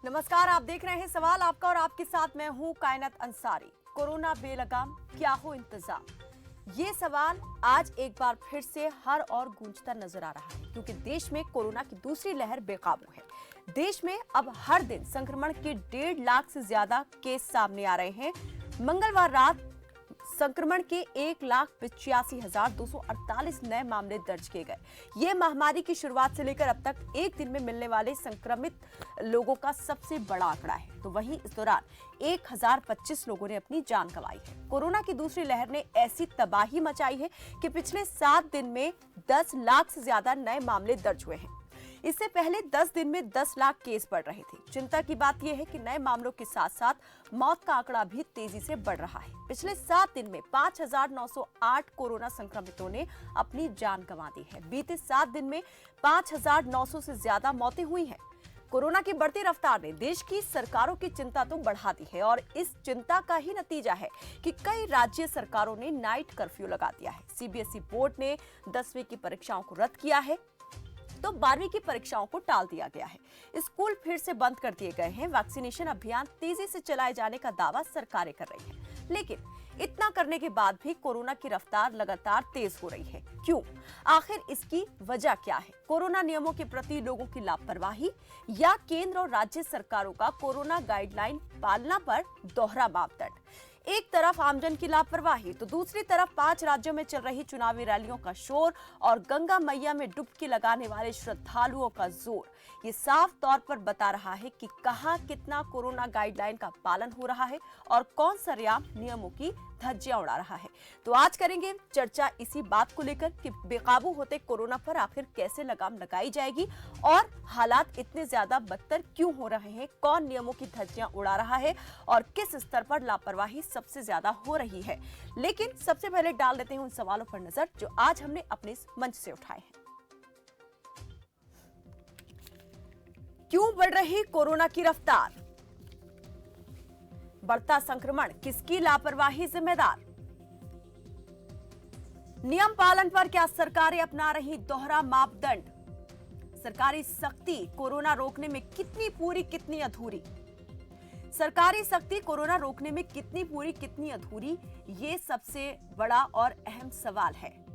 नमस्कार, आप देख रहे हैं सवाल आपका और आपके साथ मैं हूं कायनात अंसारी। कोरोना बेलगाम, क्या हो इंतजाम? ये सवाल आज एक बार फिर से हर और गूंजता नजर आ रहा है क्योंकि देश में कोरोना की दूसरी लहर बेकाबू है। देश में अब हर दिन संक्रमण के 1.5 लाख से ज्यादा केस सामने आ रहे हैं। मंगलवार रात संक्रमण के 1,85,248 नए मामले दर्ज किए गए। ये महामारी की शुरुआत से लेकर अब तक एक दिन में मिलने वाले संक्रमित लोगों का सबसे बड़ा आंकड़ा है। तो वहीं इस दौरान 1,025 लोगों ने अपनी जान गंवाई है। कोरोना की दूसरी लहर ने ऐसी तबाही मचाई है कि पिछले 7 दिन में 10 लाख से ज्यादा नए मामले दर्ज हुए हैं। इससे पहले 10 दिन में 10 लाख केस बढ़ रहे थे। चिंता की बात यह है कि नए मामलों के साथ साथ मौत का आंकड़ा भी तेजी से बढ़ रहा है। पिछले 7 दिन में 5,908 कोरोना संक्रमितों ने अपनी जान गंवा दी है। बीते 7 दिन में 5,900 से ज्यादा मौतें हुई हैं। कोरोना की बढ़ती रफ्तार ने देश की सरकारों की चिंता तो बढ़ा दी है और इस चिंता का ही नतीजा है कि कई राज्य सरकारों ने नाइट कर्फ्यू लगा दिया है। सीबीएसई बोर्ड ने 10वीं की परीक्षाओं को रद्द किया है तो 12वीं की परीक्षाओं को टाल दिया गया है। स्कूल फिर से बंद कर दिए गए हैं। वैक्सीनेशन अभियान तेजी से चलाए जाने का दावा सरकारें कर रही हैं। लेकिन इतना करने के बाद भी कोरोना की रफ्तार लगातार तेज हो रही है। क्यों? आखिर इसकी वजह क्या है? कोरोना नियमों के प्रति लोगों की लापरवाही या केंद्र और राज्य सरकारों का कोरोना गाइडलाइन पालना पर दोहरा मापदंड? एक तरफ आमजन की लापरवाही तो दूसरी तरफ 5 राज्यों में चल रही चुनावी रैलियों का शोर और गंगा मैया में डुबकी लगाने वाले श्रद्धालुओं का जोर। ये साफ तौर पर बता रहा है कि कहां कितना कोरोना गाइडलाइन का पालन हो रहा है और कौन सरेआम नियमों की धज्जियां उड़ा रहा है। तो आज करेंगे चर्चा इसी बात को लेकर कि बेकाबू होते कोरोना पर आखिर कैसे लगाम लगाई जाएगी और हालात इतने ज्यादा बदतर क्यों हो रहे हैं, कौन नियमों की धज्जियां उड़ा रहा है और किस स्तर पर लापरवाही सबसे ज्यादा हो रही है। लेकिन सबसे पहले डाल देते हैं उन सवालों पर नजर जो आज हमने अपने इस मंच से उठाए हैं। क्यों बढ़ रही कोरोना की रफ्तार? बढ़ता संक्रमण किसकी लापरवाही जिम्मेदार? नियम पालन पर क्या सरकारें अपना रही दोहरा मापदंड? सरकारी सख्ती कोरोना रोकने में कितनी पूरी कितनी अधूरी? सरकारी सख्ती कोरोना रोकने में कितनी पूरी कितनी अधूरी, ये सबसे बड़ा और अहम सवाल है।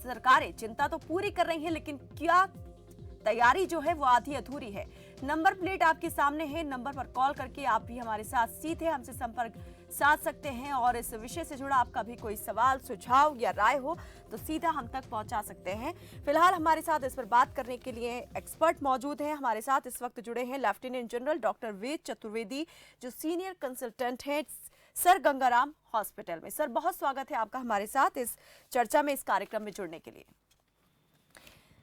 सरकारें चिंता तो पूरी कर रही हैं, लेकिन क्या तैयारी जो है वो आधी अधूरी है? नंबर प्लेट आपके सामने है, नंबर पर कॉल करके आप भी हमारे साथ सीधे हमसे संपर्क साध सकते हैं और इस विषय से जुड़ा आपका भी कोई सवाल, सुझाव या राय हो तो सीधा हम तक पहुंचा सकते हैं। फिलहाल हमारे साथ इस पर बात करने के लिए एक्सपर्ट मौजूद हैं। हमारे साथ इस वक्त जुड़े हैं lieutenant general doctor Ved Chaturvedi, जो सीनियर कंसल्टेंट हैं सर गंगाराम हॉस्पिटल में। सर, बहुत स्वागत है आपका हमारे साथ इस चर्चा में, इस कार्यक्रम में जुड़ने के लिए।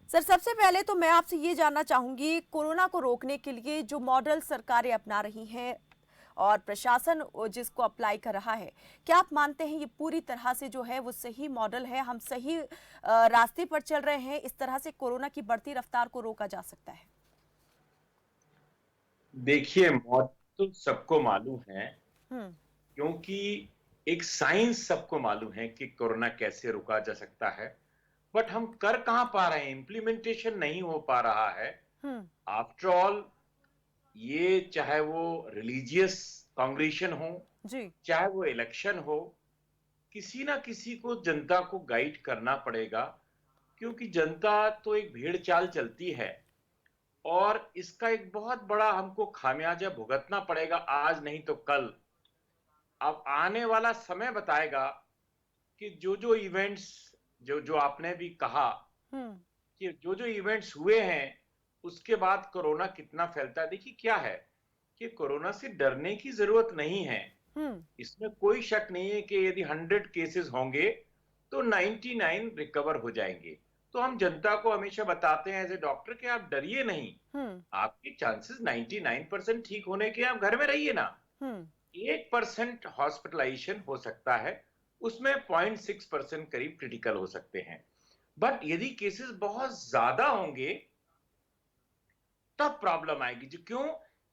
सर, सबसे पहले तो मैं आपसे ये जानना चाहूंगी, कोरोना को रोकने के लिए जो मॉडल सरकारें अपना रही हैं और प्रशासन जिसको अप्लाई कर रहा है, क्या आप मानते हैं ये पूरी तरह से जो है वो सही मॉडल है, हम सही रास्ते पर चल रहे हैं, इस तरह से कोरोना की बढ़ती रफ्तार को रोका जा सकता है? देखिए, मौत तो सबको मालूम है क्योंकि एक साइंस सबको मालूम है कि कोरोना कैसे रोका जा सकता है, बट हम कर कहां पा रहे हैं, इंप्लीमेंटेशन नहीं हो पा रहा है। आफ्टर ऑल, ये चाहे वो रिलीजियस कांग्रेशन हो जी। चाहे वो इलेक्शन हो, किसी ना किसी को जनता को गाइड करना पड़ेगा, क्योंकि जनता तो एक भेड़ चाल चलती है और इसका एक बहुत बड़ा हमको खामियाजा भुगतना पड़ेगा, आज नहीं तो कल। अब आने वाला समय बताएगा कि जो जो इवेंट्स, जो जो आपने भी कहा कि जो जो इवेंट्स हुए हैं उसके बाद कोरोना कितना फैलता है। देखिए, क्या है कि कोरोना से डरने की जरूरत नहीं है। इसमें कोई शक नहीं है कि यदि 100 केसेस होंगे तो 99 रिकवर हो जाएंगे। तो हम जनता को हमेशा बताते हैं एज ए डॉक्टर कि आप डरिए नहीं, आपके चांसेस 99% ठीक होने के, आप घर में रहिए ना। 1% हॉस्पिटलाइजेशन हो सकता है, उसमें 0.6% करीब क्रिटिकल हो सकते हैं। बट यदि केसेस बहुत ज्यादा होंगे तब प्रॉब्लम आएगी। जो क्यों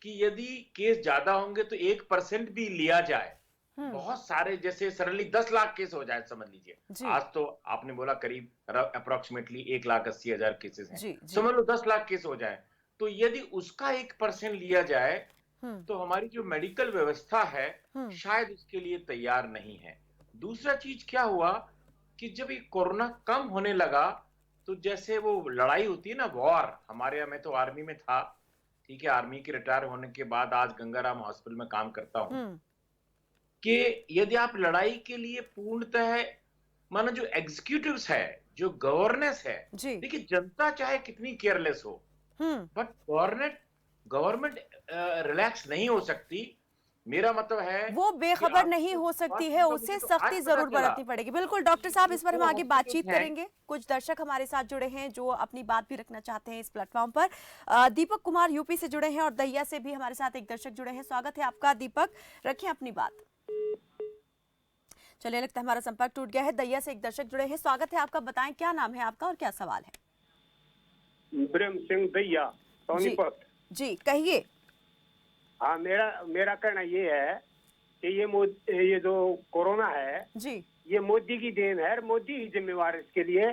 कि यदि केस ज्यादा होंगे तो 1% भी लिया जाए, बहुत सारे, जैसे सडनली 10 लाख केस हो जाए, समझ लीजिए आज तो आपने बोला करीब अप्रोक्सीमेटली 1,80,000 केसेस हैं, समझ लो 10 लाख केस हो जाए तो यदि उसका 1% लिया जाए तो हमारी जो मेडिकल व्यवस्था है शायद उसके लिए तैयार नहीं है। दूसरा चीज क्या हुआ कि जब ये कोरोना कम होने लगा तो जैसे वो लड़ाई होती है ना, वॉर, हमारे यहाँ, मैं तो आर्मी में था, ठीक है, आर्मी के रिटायर होने के बाद आज गंगाराम हॉस्पिटल में काम करता हूँ, कि यदि आप लड़ाई के लिए पूर्णतः मानो जो एग्जीक्यूटिव्स है, जो गवर्नेंस है, देखिए जनता चाहे कितनी केयरलेस हो, बट गवर्नमेंट रिलैक्स नहीं हो सकती। मेरा मतलब है वो बेखबर नहीं हो सकती है, उसे सख्ती जरूर बरतनी पड़ेगी। बिल्कुल डॉक्टर साहब, इस पर हम आगे बातचीत करेंगे। कुछ दर्शक हमारे साथ जुड़े हैं जो अपनी बात भी रखना चाहते हैं इस प्लेटफॉर्म पर। दीपक कुमार यूपी से जुड़े हैं और दहिया से भी हमारे साथ एक दर्शक जुड़े हैं। स्वागत है आपका दीपक, रखें अपनी बात। चलिए, लगता है हमारा संपर्क टूट गया है। दहिया से एक दर्शक जुड़े हैं, स्वागत है आपका, बताएं क्या नाम है आपका और क्या सवाल है। ब्रह्म सिंह दहिया सोनीपत। जी कहिए। हाँ, मेरा कहना ये है कि ये जो कोरोना है जी, ये मोदी की देन है, मोदी ही जिम्मेवार है इसके लिए,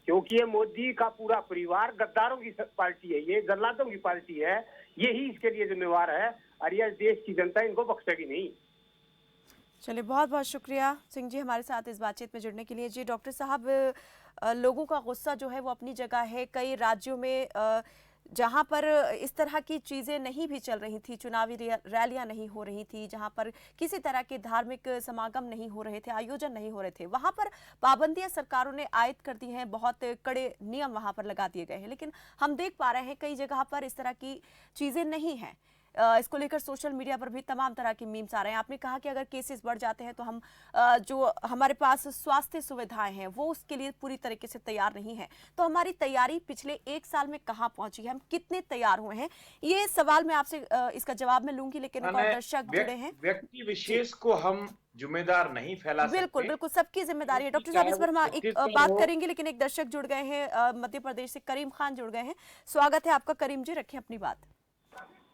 क्योंकि ये मोदी का पूरा परिवार गद्दारों की पार्टी है, ये जल्लादों की पार्टी है, यही इसके लिए जिम्मेवार है और यह देश की जनता इनको बख्शेगी नहीं। चलिए, बहुत बहुत शुक्रिया सिंह जी हमारे साथ इस बातचीत में जुड़ने के लिए। जी डॉक्टर साहब, लोगों का गुस्सा जो है वो अपनी जगह है। कई राज्यों में जहां पर इस तरह की चीज़ें नहीं भी चल रही थी, चुनावी रैलियां नहीं हो रही थी, जहां पर किसी तरह के धार्मिक समागम नहीं हो रहे थे, आयोजन नहीं हो रहे थे, वहां पर पाबंदियां सरकारों ने आयद कर दी हैं, बहुत कड़े नियम वहां पर लगा दिए गए हैं। लेकिन हम देख पा रहे हैं कई जगह पर इस तरह की चीज़ें नहीं हैं। इसको लेकर सोशल मीडिया पर भी तमाम तरह के मीम्स आ रहे हैं। आपने कहा कि अगर केसेस बढ़ जाते हैं तो हम जो हमारे पास स्वास्थ्य सुविधाएं हैं वो उसके लिए पूरी तरीके से तैयार नहीं है। तो हमारी तैयारी पिछले 1 साल में कहाँ पहुंची है, हम कितने तैयार हुए हैं, ये सवाल मैं आपसे इसका जवाब मैं लूंगी। लेकिन एक और दर्शक जुड़े हैं। व्यक्ति विशेष को हम जिम्मेदार नहीं फैला सकते। बिल्कुल बिल्कुल, सबकी जिम्मेदारी है। डॉक्टर साहब, इस पर हम एक बात करेंगे, लेकिन एक दर्शक जुड़ गए हैं मध्य प्रदेश से, करीम खान जुड़ गए हैं। स्वागत है आपका करीम जी, रखें अपनी बात।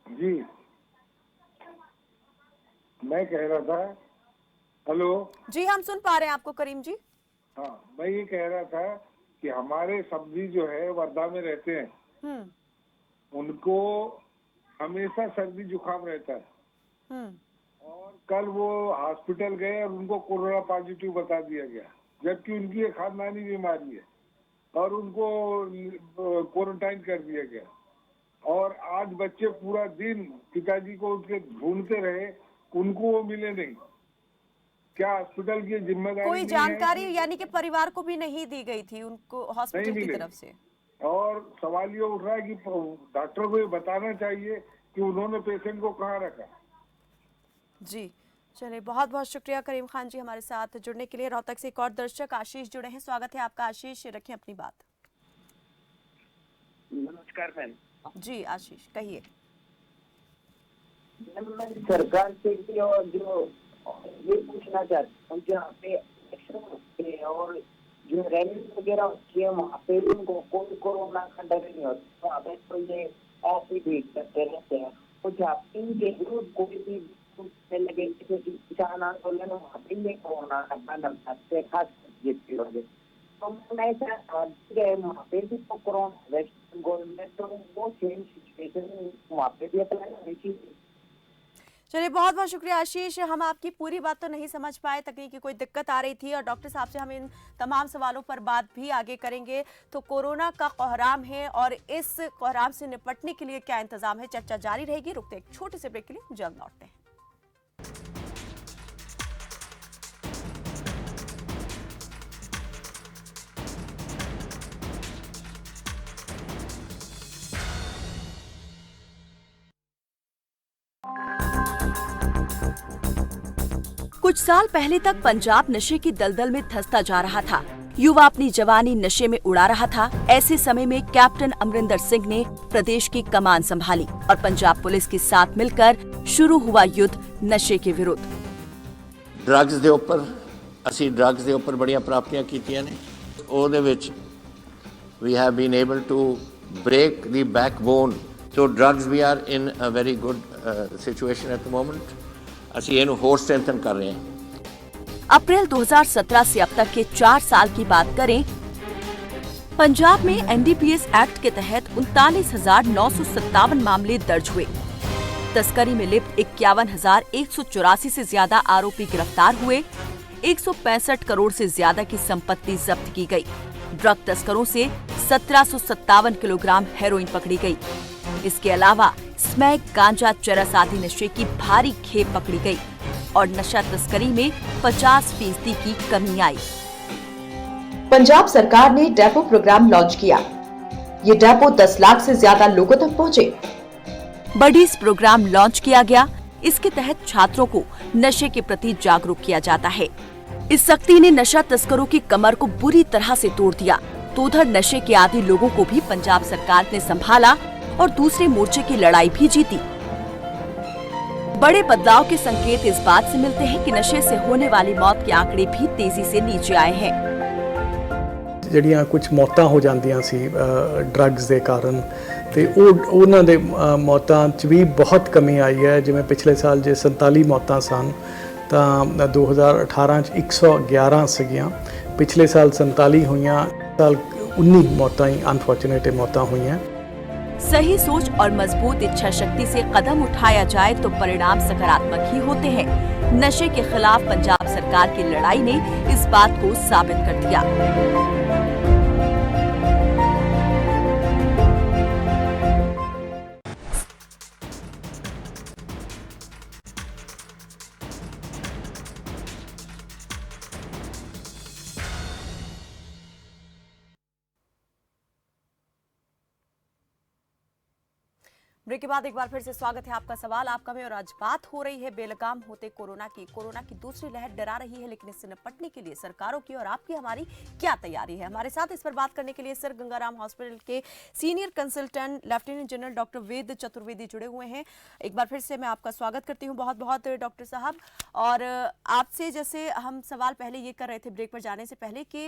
जी, मैं कह रहा था, हेलो जी, हम सुन पा रहे हैं आपको करीम जी। हाँ, मैं ये कह रहा था कि हमारे सब्जी जो है वर्धा में रहते हैं, उनको हमेशा सर्दी जुकाम रहता है, और कल वो हॉस्पिटल गए और उनको कोरोना पॉजिटिव बता दिया गया, जबकि उनकी एक खानदानी बीमारी है और उनको क्वारंटाइन कर दिया गया। और आज बच्चे पूरा दिन पिताजी को उनके ढूंढते रहे, उनको वो मिले नहीं। क्या हॉस्पिटल की जिम्मेदारी कोई जानकारी यानी कि परिवार को भी नहीं दी गई थी उनको हॉस्पिटल की तरफ से? और सवाल ये उठ रहा है कि डॉक्टर को ये बताना चाहिए कि उन्होंने पेशेंट को कहाँ रखा। जी चलिए, बहुत बहुत शुक्रिया करीम खान जी हमारे साथ जुड़ने के लिए। रोहतक से एक और दर्शक आशीष जुड़े हैं, स्वागत है आपका आशीष, रखें अपनी बात। नमस्कार मैम। जी आशीष कहिए। सरकार से भी और जो ये पूछना चाहता हूँ, जहाँ पे इलेक्शन होते हैं और जो रैली वगैरह होती है वहाँ पे उनको कोई कोरोना का डर नहीं होता, वहाँ पे तो ये ऐसे भी करते रहते हैं। तो जहाँ पे इनके विरुद्ध कोई भी लगे जैसे कि किसान आंदोलन, वहाँ पे ये कोरोना का बंद करते हैं, खास जीत वजह। तो ऐसा वहाँ पे भी तो कोरोना गवर्नमेंट तो वो सेम सिचुएशन वहाँ पे भी अप्लाई होनी चाहिए। चलिए, बहुत बहुत शुक्रिया आशीष। हम आपकी पूरी बात तो नहीं समझ पाए, तकनीकी कोई दिक्कत आ रही थी और डॉक्टर साहब से हम इन तमाम सवालों पर बात भी आगे करेंगे। तो कोरोना का कोहराम है और इस कोहराम से निपटने के लिए क्या इंतजाम है, चर्चा जारी रहेगी। रुकते एक छोटे से ब्रेक के लिए, जल्द लौटते हैं। कुछ साल पहले तक पंजाब नशे की दलदल में धंसता जा रहा था। युवा अपनी जवानी नशे में उड़ा रहा था। ऐसे समय में कैप्टन अमरिंदर सिंह ने प्रदेश की कमान संभाली और पंजाब पुलिस के साथ मिलकर शुरू हुआ युद्ध नशे के विरुद्ध। ड्रग्स ਦੇ ਉੱਪਰ ਅਸੀਂ ड्रग्स ਦੇ ਉੱਪਰ ਬੜੀਆਂ ਪ੍ਰਾਪਤੀਆਂ ਕੀਤੀਆਂ ਨੇ। ਉਹਦੇ ਵਿੱਚ we have been able to break the backbone. So drugs we are in a very good situation at the moment. ਅਸੀਂ ਇਹਨੂੰ ਹੋਰ स्ट्रेंथन कर रहे हैं। अप्रैल 2017 से अब तक के 4 साल की बात करें पंजाब में एनडीपीएस एक्ट के तहत 39,957 मामले दर्ज हुए। तस्करी में लिप्त 51,184 से ज्यादा आरोपी गिरफ्तार हुए। 165 करोड़ से ज्यादा की संपत्ति जब्त की गई। ड्रग तस्करों से 1757 किलोग्राम हेरोइन पकड़ी गई। इसके अलावा स्मैक, गांजा, चरस आदि नशे की भारी खेप पकड़ी गई और नशा तस्करी में 50% की कमी आई। पंजाब सरकार ने डेपो प्रोग्राम लॉन्च किया। ये डेपो 10 लाख से ज्यादा लोगों तक पहुंचे। बडीज प्रोग्राम लॉन्च किया गया। इसके तहत छात्रों को नशे के प्रति जागरूक किया जाता है। इस सख्ती ने नशा तस्करों की कमर को बुरी तरह से तोड़ दिया। तो उधर नशे के आदी लोगों को भी पंजाब सरकार ने संभाला और दूसरे मोर्चे की लड़ाई भी जीती। बड़े बदलाव के संकेत इस बात से मिलते हैं कि नशे से होने वाली मौत के आंकड़े भी तेजी से नीचे आए हैं। ਜਿਹੜੀਆਂ ਕੁਝ ਮੌਤਾਂ ਹੋ ਜਾਂਦੀਆਂ ਸੀ ਡਰੱਗਸ ਦੇ ਕਾਰਨ ਤੇ ਉਹਨਾਂ ਦੇ ਮੌਤਾਂ 'ਚ ਵੀ ਬਹੁਤ ਕਮੀ ਆਈ ਹੈ। ਜਿਵੇਂ ਪਿਛਲੇ ਸਾਲ ਜੇ 47 ਮੌਤਾਂ ਸਨ ਤਾਂ 2018 'ਚ 111 ਸੀਗੀਆਂ। ਪਿਛਲੇ ਸਾਲ 47 ਹੋਈਆਂ, ਸਾਲ 19 ਮੌਤਾਂ ਹੀ ਅਨਫੋਰਚੂनेट मौतें हुई हैं। सही सोच और मजबूत इच्छा शक्ति से कदम उठाया जाए तो परिणाम सकारात्मक ही होते हैं। नशे के खिलाफ पंजाब सरकार की लड़ाई ने इस बात को साबित कर दिया। ब्रेक के बाद एक बार फिर से स्वागत है आपका। सवाल आपका में और आज बात हो रही है बेलगाम होते कोरोना की। कोरोना की दूसरी लहर डरा रही है, लेकिन इससे निपटने के लिए सरकारों की और आपकी हमारी क्या तैयारी है? हमारे साथ इस पर बात करने के लिए सर गंगाराम हॉस्पिटल के senior consultant lieutenant general doctor Ved Chaturvedi जुड़े हुए हैं। एक बार फिर से मैं आपका स्वागत करती हूँ बहुत बहुत डॉक्टर साहब। और आपसे जैसे हम सवाल पहले ये कर रहे थे ब्रेक पर जाने से पहले कि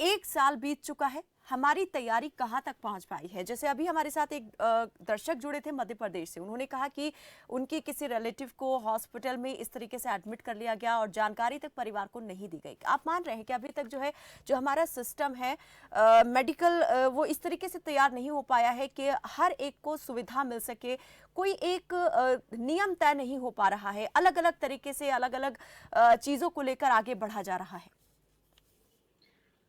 1 साल बीत चुका है, हमारी तैयारी कहाँ तक पहुँच पाई है? जैसे अभी हमारे साथ एक दर्शक जुड़े थे मध्य प्रदेश से, उन्होंने कहा कि उनके किसी रिलेटिव को हॉस्पिटल में इस तरीके से एडमिट कर लिया गया और जानकारी तक परिवार को नहीं दी गई। आप मान रहे हैं कि अभी तक जो हमारा सिस्टम है मेडिकल, वो इस तरीके से तैयार नहीं हो पाया है कि हर एक को सुविधा मिल सके? कोई एक नियम तय नहीं हो पा रहा है, अलग अलग तरीके से अलग अलग चीज़ों को लेकर आगे बढ़ा जा रहा है।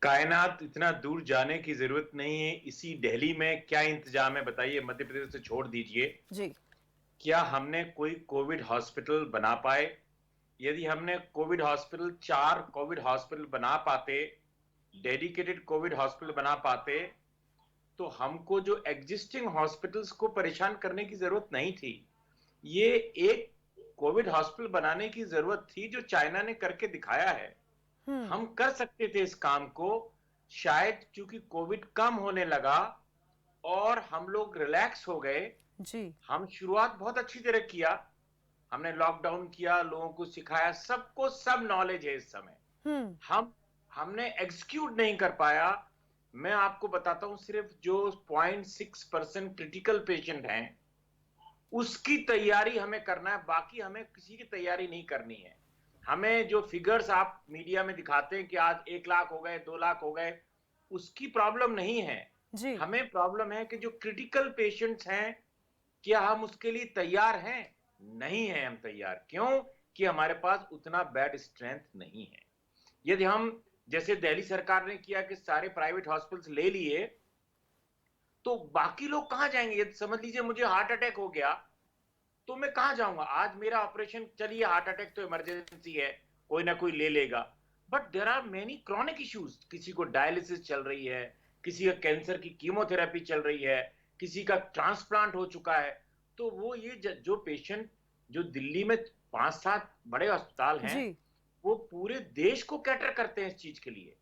कायनात इतना दूर जाने की जरूरत नहीं है। इसी दिल्ली में क्या इंतजाम है बताइए? मध्य प्रदेश से छोड़ दीजिए जी। क्या हमने कोई कोविड हॉस्पिटल बना पाए? यदि हमने कोविड हॉस्पिटल 4 कोविड हॉस्पिटल बना पाते, डेडिकेटेड कोविड हॉस्पिटल बना पाते, तो हमको जो एग्जिस्टिंग हॉस्पिटल्स को परेशान करने की जरूरत नहीं थी। ये एक कोविड हॉस्पिटल बनाने की जरूरत थी जो चाइना ने करके दिखाया है। हम कर सकते थे इस काम को। शायद क्योंकि कोविड कम होने लगा और हम लोग रिलैक्स हो गए जी। हम शुरुआत बहुत अच्छी तरह किया, हमने लॉकडाउन किया, लोगों को सिखाया, सबको सब नॉलेज है इस समय। हमने एग्जीक्यूट नहीं कर पाया। मैं आपको बताता हूं, सिर्फ जो 0.6% क्रिटिकल पेशेंट हैं उसकी तैयारी हमें करना है, बाकी हमें किसी की तैयारी नहीं करनी है। हमें जो फिगर्स आप मीडिया में दिखाते हैं कि आज 1 लाख हो गए, 2 लाख हो गए, उसकी प्रॉब्लम नहीं है जी। हमें प्रॉब्लम है कि जो क्रिटिकल पेशेंट्स हैं, क्या हम उसके लिए तैयार हैं? नहीं है हम तैयार। क्यों? कि हमारे पास उतना बेड स्ट्रेंथ नहीं है। यदि हम जैसे दिल्ली सरकार ने किया कि सारे प्राइवेट हॉस्पिटल्स ले लिए, तो बाकी लोग कहां जाएंगे? यदि समझ लीजिए मुझे हार्ट अटैक हो गया तो मैं कहां जाऊंगा? आज मेरा ऑपरेशन, चलिए हार्ट अटैक तो इमरजेंसी है, कोई ना कोई ले लेगा, but there are many chronic issues. किसी को डायलिसिस चल रही है, किसी का कैंसर की कीमोथेरेपी चल रही है, किसी का ट्रांसप्लांट हो चुका है। तो वो ये जो पेशेंट जो दिल्ली में 5-7 बड़े अस्पताल हैं, वो पूरे देश को कैटर करते हैं इस चीज के लिए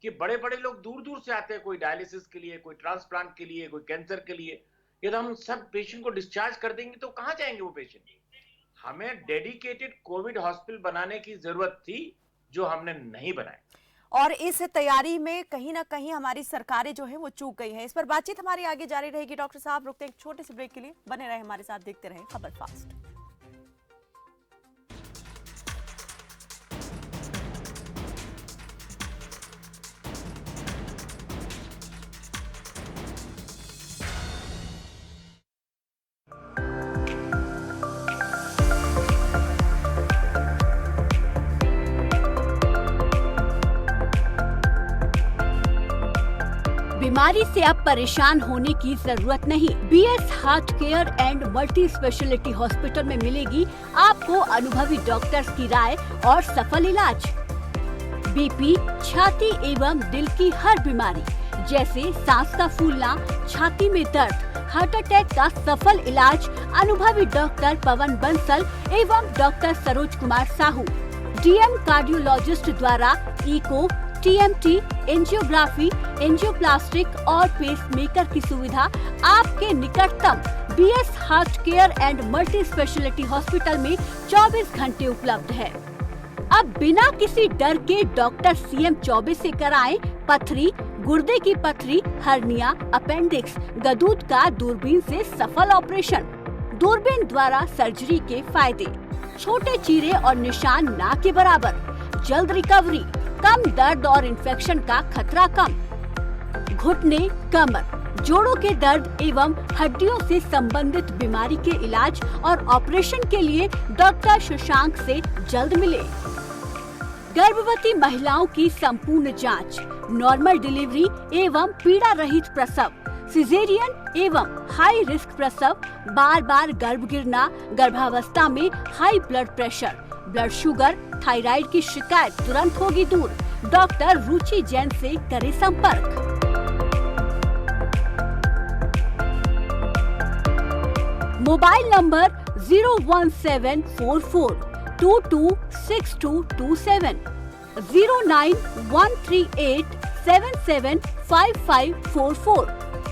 कि बड़े बड़े लोग दूर दूर से आते हैं, कोई डायलिसिस के लिए, कोई ट्रांसप्लांट के लिए, कोई कैंसर के लिए। यदि हम सब पेशेंट को डिस्चार्ज कर देंगे तो कहां जाएंगे वो पेशेंट? हमें डेडिकेटेड कोविड हॉस्पिटल बनाने की जरूरत थी जो हमने नहीं बनाए। और इस तैयारी में कहीं ना कहीं हमारी सरकारें जो है वो चूक गई हैं। इस पर बातचीत हमारी आगे जारी रहेगी। डॉक्टर साहब रुकते हैं एक छोटे से ब्रेक के लिए, बने रहे हमारे साथ, देखते रहें खबर फास्ट। बीमारी से अब परेशान होने की जरूरत नहीं। BS Heart Care and Multi Speciality Hospital में मिलेगी आपको अनुभवी डॉक्टर्स की राय और सफल इलाज। बीपी, छाती एवं दिल की हर बीमारी जैसे सांस का फूलना, छाती में दर्द, हार्ट अटैक का सफल इलाज अनुभवी डॉक्टर पवन बंसल एवं doctor Saroj Kumar Sahu, DM cardiologist द्वारा इको, टीएमटी, एंजियोग्राफी, एंजियोप्लास्टिक और पेसमेकर की सुविधा आपके निकटतम BS Heart Care and Multi Speciality Hospital में 24 घंटे उपलब्ध है। अब बिना किसी डर के डॉक्टर सीएम 24 से कराएं पथरी, गुर्दे की पथरी, हर्निया, अपेंडिक्स, गदूद का दूरबीन से सफल ऑपरेशन। दूरबीन द्वारा सर्जरी के फायदे: छोटे चीरे और निशान ना के बराबर, जल्द रिकवरी, कम दर्द और इन्फेक्शन का खतरा कम, घुटने, कमर, जोड़ों के दर्द एवं हड्डियों से संबंधित बीमारी के इलाज और ऑपरेशन के लिए डॉक्टर शशांक से जल्द मिले। गर्भवती महिलाओं की संपूर्ण जांच, नॉर्मल डिलीवरी एवं पीड़ा रहित प्रसव, सिजेरियन एवं हाई रिस्क प्रसव, बार बार गर्भ गिरना, गर्भावस्था में high blood pressure, blood sugar, thyroid की शिकायत तुरंत होगी दूर। डॉक्टर रुचि जैन से करें संपर्क। Mobile number 01744226227, 09138775544।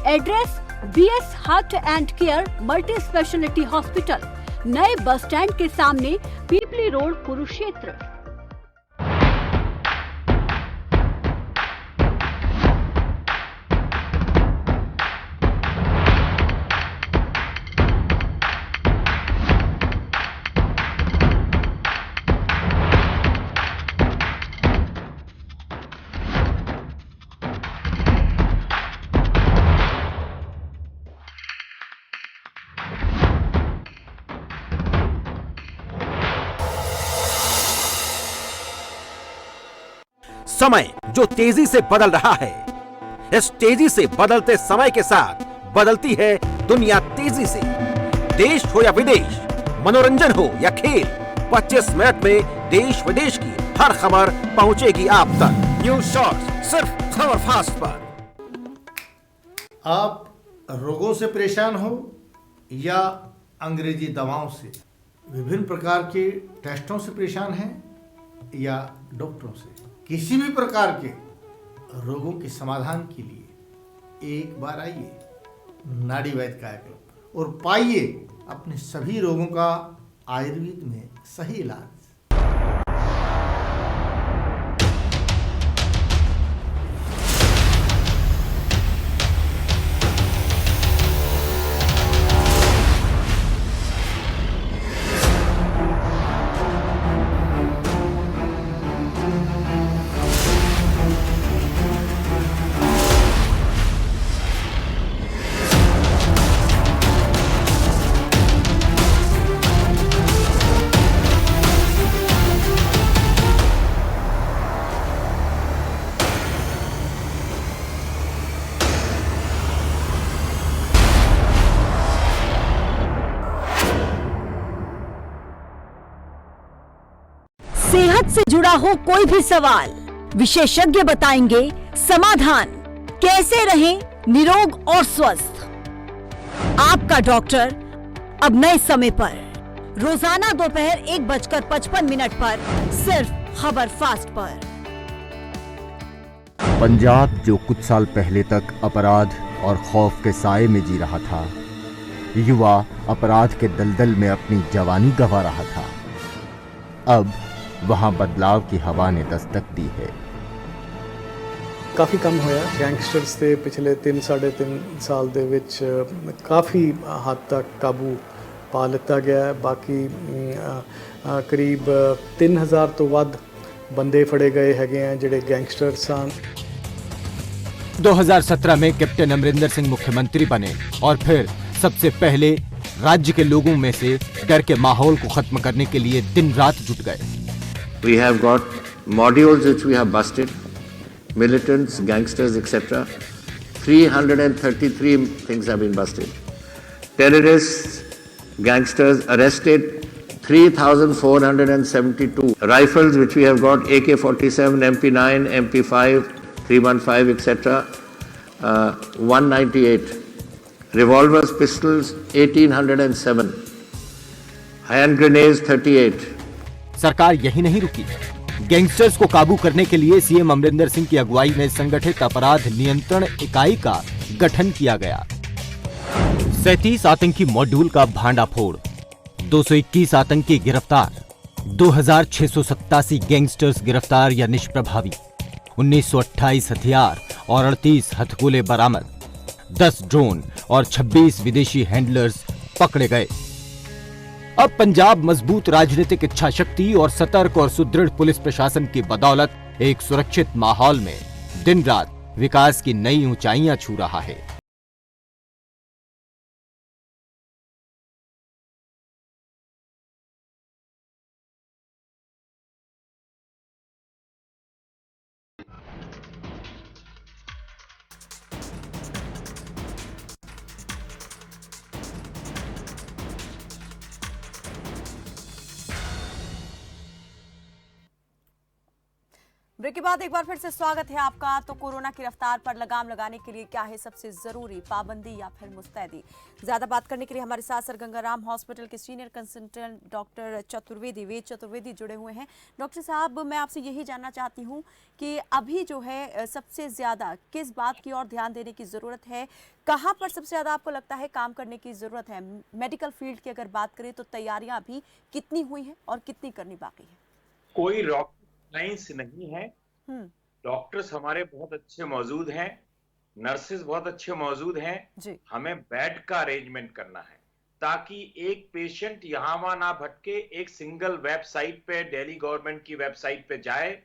Address BS Heart and Care Multi Speciality Hospital, नए बस स्टैंड के सामने, पीपली रोड, कुरुक्षेत्र। समय जो तेजी से बदल रहा है, इस तेजी से बदलते समय के साथ बदलती है दुनिया तेजी से। देश हो या विदेश, मनोरंजन हो या खेल, 25 मिनट में देश विदेश की हर खबर पहुंचेगी आप तक। न्यूज शॉर्ट्स सिर्फ खबर फास्ट पर। आप रोगों से परेशान हो या अंग्रेजी दवाओं से, विभिन्न प्रकार के टेस्टों से परेशान हैं या डॉक्टरों से, किसी भी प्रकार के रोगों के समाधान के लिए एक बार आइए नाड़ी वैद्य कायाकल्प और पाइए अपने सभी रोगों का आयुर्वेद में सही इलाज। सेहत से जुड़ा हो कोई भी सवाल, विशेषज्ञ बताएंगे समाधान। कैसे रहें निरोग और स्वस्थ। आपका डॉक्टर अब नए समय पर, रोजाना दोपहर 1:55 पर, सिर्फ खबर फास्ट पर। पंजाब जो कुछ साल पहले तक अपराध और खौफ के साए में जी रहा था, युवा अपराध के दलदल में अपनी जवानी गंवा रहा था, अब वहां बदलाव की हवा ने दस्तक दी है। काफ़ी कम होया गैंगस्टर्स से पिछले 3-3.5 साल दे विच काफ़ी हद तक काबू पा लिता गया है। बाकी करीब 3000 तो वध बंदे फड़े गए हैं जिहड़े गैंगस्टर सन। 2017 में कैप्टन अमरिंदर सिंह मुख्यमंत्री बने और फिर सबसे पहले राज्य के लोगों में से डर के माहौल को खत्म करने के लिए दिन रात जुट गए। We have got modules which we have busted, militants, gangsters, etc. 333 things have been busted. Terrorists, gangsters arrested 3,472. Rifles which we have got, AK-47, MP9, MP5, 315, etc. 198. Revolvers, pistols, 1,807. Hand grenades, 38. सरकार यही नहीं रुकी। Gangsters को काबू करने के लिए CM Amarinder Singh की अगुवाई में संगठित अपराध नियंत्रण इकाई का गठन किया गया। 37 आतंकी मॉड्यूल का भांडाफोड़, 221 आतंकी गिरफ्तार, 2,687 गैंगस्टर्स गिरफ्तार या निष्प्रभावी, 1928 हथियार और 38 हथगोले बरामद, 10 ड्रोन और 26 विदेशी हैंडलर्स पकड़े गए। अब पंजाब मजबूत राजनीतिक इच्छा शक्ति और सतर्क और सुदृढ़ पुलिस प्रशासन की बदौलत एक सुरक्षित माहौल में दिन रात विकास की नई ऊंचाइयां छू रहा है। ब्रेक के बाद एक बार फिर से स्वागत है आपका। तो कोरोना की रफ्तार पर लगाम लगाने के लिए क्या है सबसे जरूरी, पाबंदी या फिर मुस्तैदी? ज्यादा बात करने के लिए हमारे साथ सर गंगाराम हॉस्पिटल के सीनियर कंसल्टेंट डॉक्टर चतुर्वेदी, वेद चतुर्वेदी जुड़े हुए हैं। डॉक्टर साहब, मैं आपसे यही जानना चाहती हूँ कि अभी जो है सबसे ज्यादा किस बात की ओर ध्यान देने की जरूरत है, कहाँ पर सबसे ज्यादा आपको लगता है काम करने की जरूरत है? मेडिकल फील्ड की अगर बात करें तो तैयारियां अभी कितनी हुई है और कितनी करनी बाकी है? कोई रॉकेट साइंस नहीं है। डॉक्टर्स हमारे बहुत अच्छे मौजूद हैं, नर्सेज बहुत अच्छे मौजूद हैं। हमें बेड का अरेंजमेंट करना है ताकि एक पेशेंट यहाँ वहां ना भटके, एक सिंगल वेबसाइट पे, दिल्ली गवर्नमेंट की वेबसाइट पे जाए,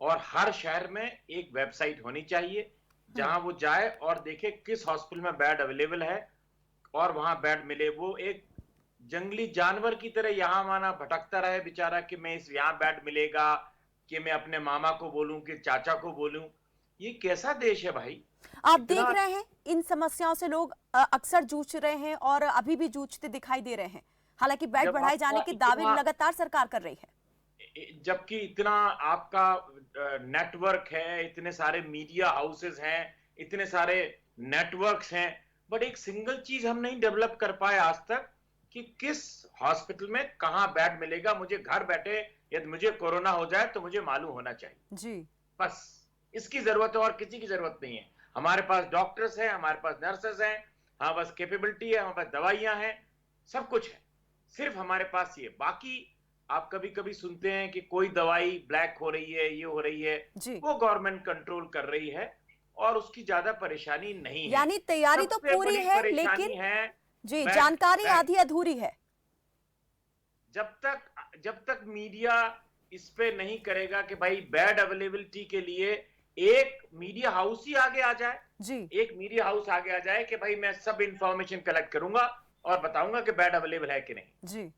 और हर शहर में एक वेबसाइट होनी चाहिए जहां वो जाए और देखे किस हॉस्पिटल में बेड अवेलेबल है और वहां बेड मिले। वो एक जंगली जानवर की तरह यहाँ वहां ना भटकता रहे बेचारा कि मैं इस यहाँ बेड मिलेगा, कि मैं अपने मामा को बोलूं कि चाचा को बोलूं। ये कैसा देश है भाई? आप देख रहे हैं इन समस्याओं से लोग अक्सर जूझ रहे हैं और अभी भी जूझते दिखाई दे रहे हैं। हालांकि बेड बढ़ाए जाने के दावे लगातार सरकार कर रही है, जबकि इतना आपका नेटवर्क है, इतने सारे मीडिया हाउसेस हैं, इतने सारे नेटवर्क्स हैं, बट एक सिंगल चीज हम नहीं डेवलप कर पाए आज तक कि किस हॉस्पिटल में कहां बेड मिलेगा। मुझे घर बैठे यदि मुझे कोरोना हो जाए तो मुझे मालूम होना चाहिए जी, बस इसकी जरूरत है और किसी की जरूरत नहीं है। हमारे पास डॉक्टर्स हैं, हमारे पास नर्सेस हैं, हमारे पास कैपेबिलिटी है, हमारे पास दवाइयां हैं, सब कुछ है, सिर्फ हमारे पास ये। बाकी आप कभी कभी सुनते हैं कि कोई दवाई ब्लैक हो रही है, ये हो रही है, वो गवर्नमेंट कंट्रोल कर रही है और उसकी ज्यादा परेशानी नहीं है। यानी तैयारी तो पूरी है, लेकिन जी जानकारी आधी अधूरी है। जब तक मीडिया इस पे नहीं करेगा कि भाई बेड अवेलेबिलिटी के लिए एक मीडिया हाउस ही आगे आ जाए जी, एक मीडिया हाउस आगे आ जाए कि भाई मैं सब इंफॉर्मेशन कलेक्ट करूंगा और बताऊंगा कि बेड अवेलेबल है कि नहीं। जी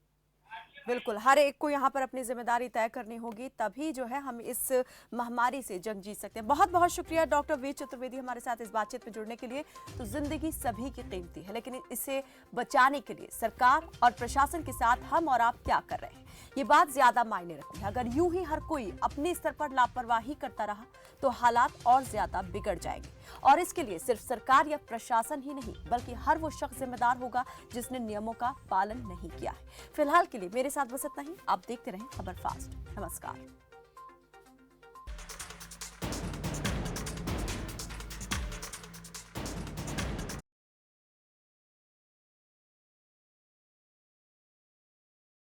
बिल्कुल, हर एक को यहाँ पर अपनी जिम्मेदारी तय करनी होगी, तभी जो है हम इस महामारी से जंग जीत सकते हैं। बहुत बहुत शुक्रिया डॉक्टर वेद चतुर्वेदी हमारे साथ इस बातचीत में जुड़ने के लिए। तो जिंदगी सभी की कीमती है, लेकिन इसे बचाने के लिए सरकार और प्रशासन के साथ हम और आप क्या कर रहे हैं, ये बात ज्यादा मायने रखती है। अगर यूं ही हर कोई अपने स्तर पर लापरवाही करता रहा तो हालात और ज्यादा बिगड़ जाएंगे, और इसके लिए सिर्फ सरकार या प्रशासन ही नहीं बल्कि हर वो शख्स जिम्मेदार होगा जिसने नियमों का पालन नहीं किया है। फिलहाल के लिए मेरे साथ बस इतना ही। आप देखते रहें खबर फास्ट। नमस्कार।